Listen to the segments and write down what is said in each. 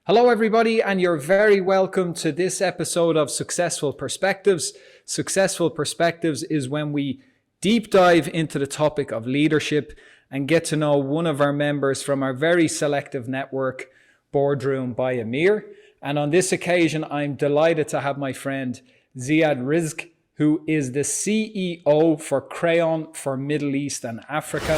Hello, everybody, and you're very welcome to this episode of Successful Perspectives. Successful Perspectives is when we deep dive into the topic of leadership and get to know one of our members from our very selective network, Boardroom by EMIR. And on this occasion, I'm delighted to have my friend Ziad Rizk, who is the CEO for Crayon for Middle East and Africa.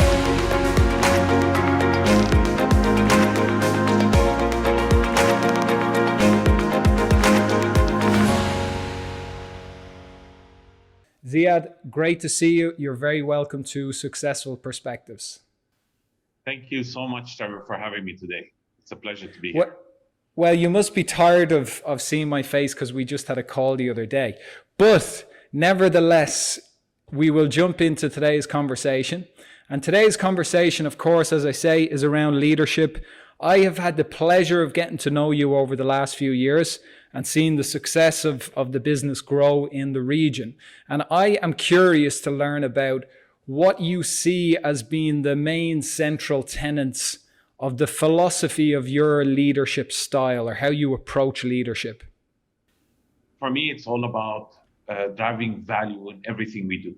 Ziad, great to see you. You're very welcome to Successful Perspectives. Thank you so much, Trevor, for having me today. It's a pleasure to be here. Well, you must be tired of seeing my face because we just had a call the other day. But nevertheless, we will jump into today's conversation. And today's conversation, of course, as I say, is around leadership. I have had the pleasure of getting to know you over the last few years and seeing the success of the business grow in the region. And I am curious to learn about what you see as being the main central tenets of the philosophy of your leadership style or how you approach leadership. For me, it's all about driving value in everything we do.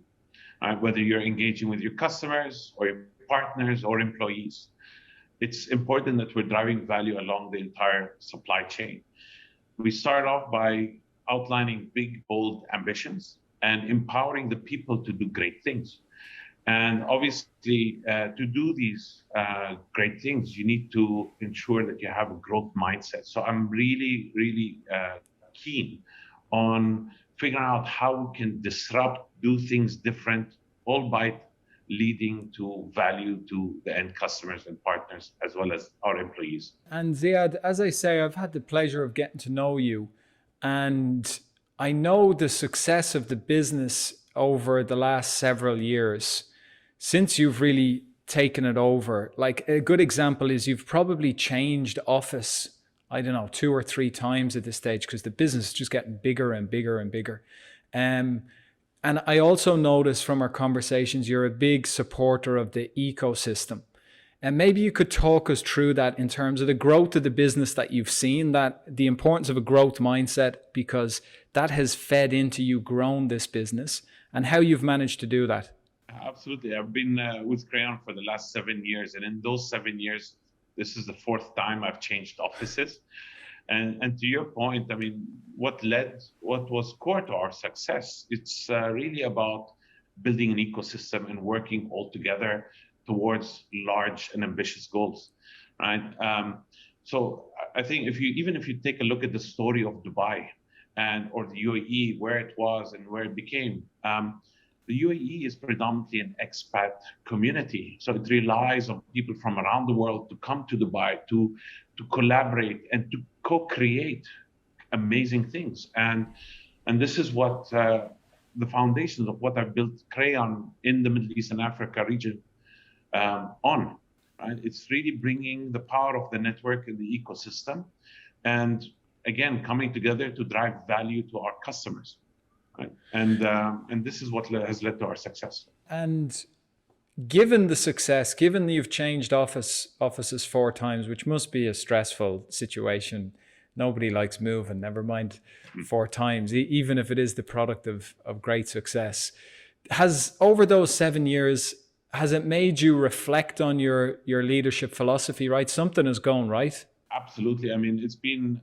Whether you're engaging with your customers or your partners or employees, it's important that we're driving value along the entire supply chain. We start off by outlining big, bold ambitions and empowering the people to do great things. And obviously, to do these great things, you need to ensure that you have a growth mindset. So I'm really, really keen on figuring out how we can disrupt, do things different, all by leading to value to the end customers and partners, as well as our employees. And Ziad, as I say, I've had the pleasure of getting to know you, and I know the success of the business over the last several years since you've really taken it over. Like a good example is you've probably changed office, I don't know, 2 or 3 times at this stage because the business is just getting bigger and bigger and bigger. And I also noticed from our conversations, you're a big supporter of the ecosystem. And maybe you could talk us through that in terms of the growth of the business that you've seen, that the importance of a growth mindset, because that has fed into you, grown this business, and how you've managed to do that. Absolutely. I've been with Crayon for the last 7 years. And in those 7 years, this is the 4th time I've changed offices. And to your point, I mean, what was core to our success, it's really about building an ecosystem and working all together towards large and ambitious goals, right? So I think even if you take a look at the story of Dubai or the UAE, where it was and where it became, the UAE is predominantly an expat community. So it relies on people from around the world to come to Dubai to collaborate and to co-create amazing things. And this is what the foundations of what I've built Crayon in the Middle East and Africa region on. Right? It's really bringing the power of the network and the ecosystem, and again, coming together to drive value to our customers. Right? And this is what has led to our success. And given the success, given that you've changed offices 4 times, which must be a stressful situation. Nobody likes moving, never mind 4 times, even if it is the product of great success. Over those 7 years, has it made you reflect on your leadership philosophy, right? Something has gone right. Absolutely. I mean, it's been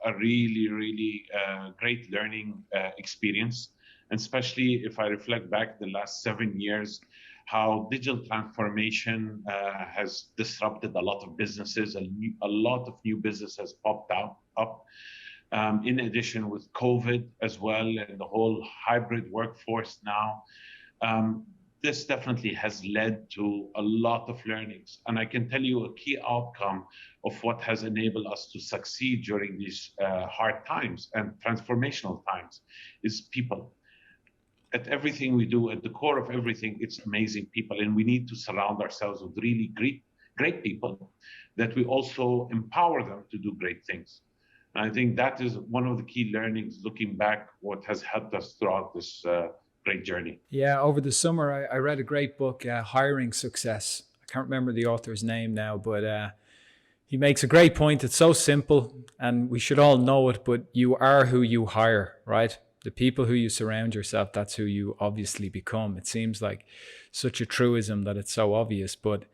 a really, really great learning experience. And especially if I reflect back the last 7 years, how digital transformation has disrupted a lot of businesses, a lot of new business has popped up. In addition with COVID as well, and the whole hybrid workforce now, this definitely has led to a lot of learnings. And I can tell you a key outcome of what has enabled us to succeed during these hard times and transformational times is people. At everything we do, at the core of everything, it's amazing people. And we need to surround ourselves with really great people that we also empower them to do great things. And I think that is one of the key learnings, looking back, what has helped us throughout this great journey. Yeah, over the summer, I read a great book, Hiring Success. I can't remember the author's name now, but He makes a great point. It's so simple and we should all know it, but you are who you hire, right? The people who you surround yourself, that's who you obviously become. It seems like such a truism that it's so obvious, but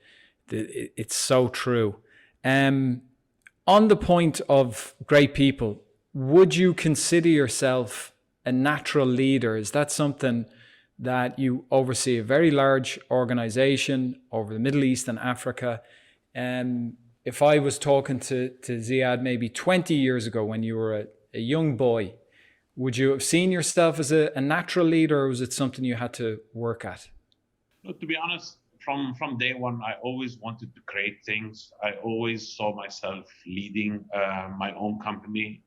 it's so true. Um, on the point of great people, would you consider yourself a natural leader? Is that something that you oversee a very large organization over the Middle East and Africa? If I was talking to Ziad maybe 20 years ago when you were a young boy, would you have seen yourself as a natural leader, or was it something you had to work at? No, to be honest, from day one, I always wanted to create things. I always saw myself leading my own company.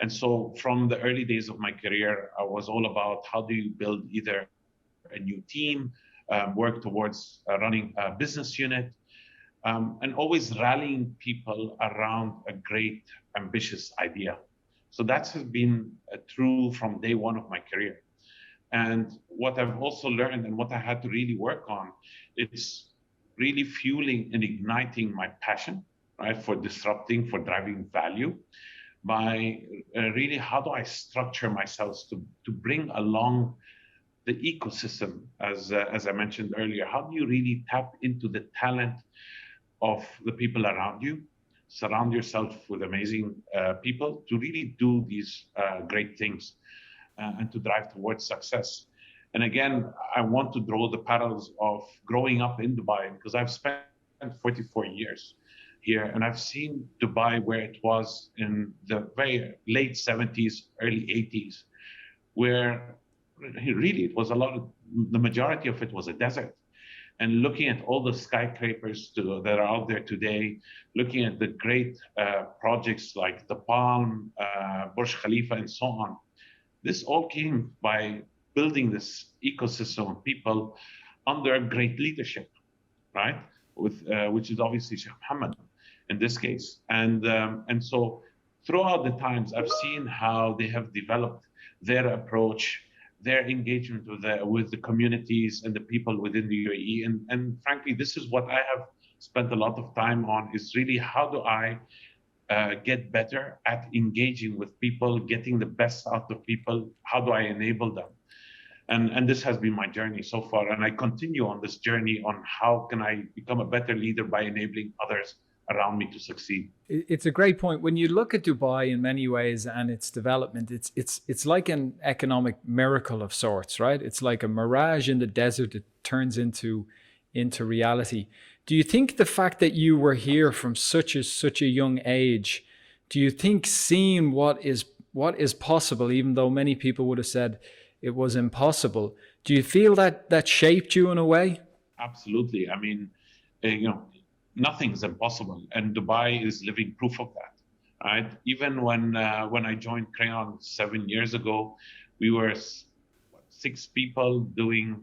And so from the early days of my career, I was all about how do you build either a new team, work towards running a business unit, and always rallying people around a great, ambitious idea. So that has been true from day one of my career. And what I've also learned and what I had to really work on, it's really fueling and igniting my passion, right, for disrupting, for driving value by really how do I structure myself to bring along the ecosystem, as I mentioned earlier. How do you really tap into the talent of the people around you, surround yourself with amazing people to really do these great things and to drive towards success. And again, I want to draw the parallels of growing up in Dubai because I've spent 44 years here and I've seen Dubai where it was in the very late 70s, early 80s, where really it was the majority of it was a desert. And looking at all the skyscrapers that are out there today, looking at the great projects like the Palm, Burj Khalifa, and so on, this all came by building this ecosystem of people under great leadership, right? Which is obviously Sheikh Mohammed in this case. And so throughout the times, I've seen how they have developed their approach, their engagement with the communities and the people within the UAE. And frankly, this is what I have spent a lot of time on, is really how do I get better at engaging with people, getting the best out of people, how do I enable them? And this has been my journey so far. And I continue on this journey on how can I become a better leader by enabling others around me to succeed. It's a great point. When you look at Dubai in many ways and its development, it's like an economic miracle of sorts, right? It's like a mirage in the desert that turns into reality. Do you think the fact that you were here from such a young age, do you think seeing what is possible, even though many people would have said it was impossible, do you feel that shaped you in a way? Absolutely. I mean, nothing's impossible, and Dubai is living proof of that. Right? Even when I joined Crayon 7 years ago, we were 6 people doing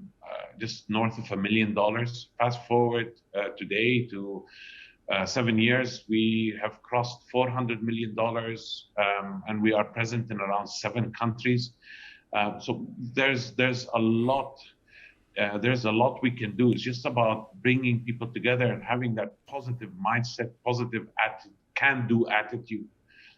just north of $1 million. Fast forward today to 7 years, we have crossed $400 million, and we are present in around 7 countries. So there's a lot. There's a lot we can do. It's just about bringing people together and having that positive mindset, positive can-do attitude,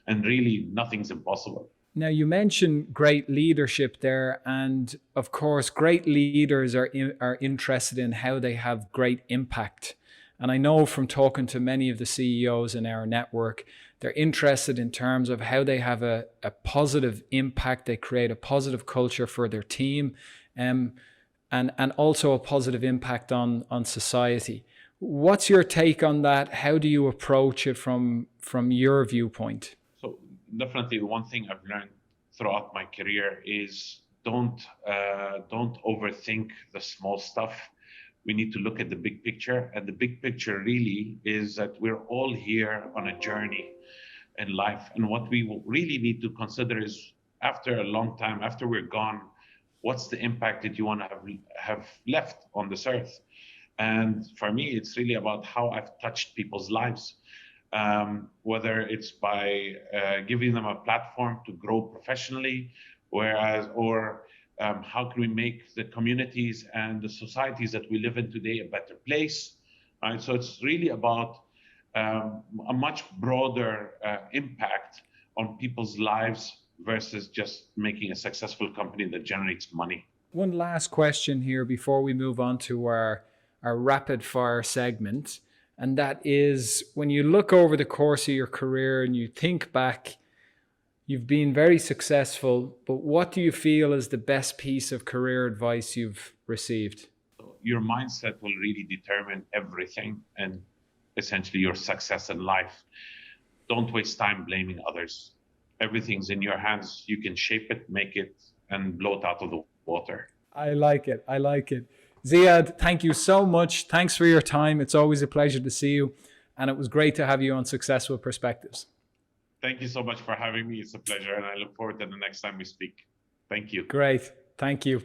and really nothing's impossible. Now, you mentioned great leadership there, and of course, great leaders are interested in how they have great impact. And I know from talking to many of the CEOs in our network, they're interested in terms of how they have a positive impact. They create a positive culture for their team, and also a positive impact on society. What's your take on that? How do you approach it from your viewpoint? So definitely, one thing I've learned throughout my career is don't overthink the small stuff. We need to look at the big picture, and the big picture really is that we're all here on a journey in life, and what we really need to consider is after a long time, after we're gone, what's the impact that you want to have left on this earth? And for me, it's really about how I've touched people's lives, whether it's by giving them a platform to grow professionally, or how can we make the communities and the societies that we live in today a better place, right? So it's really about a much broader impact on people's lives versus just making a successful company that generates money. One last question here before we move on to our rapid fire segment. And that is, when you look over the course of your career and you think back, you've been very successful, but what do you feel is the best piece of career advice you've received? Your mindset will really determine everything and essentially your success in life. Don't waste time blaming others. Everything's in your hands. You can shape it, make it, and blow it out of the water. I like it. I like it. Ziad, thank you so much. Thanks for your time. It's always a pleasure to see you. And it was great to have you on Successful Perspectives. Thank you so much for having me. It's a pleasure. And I look forward to the next time we speak. Thank you. Great. Thank you.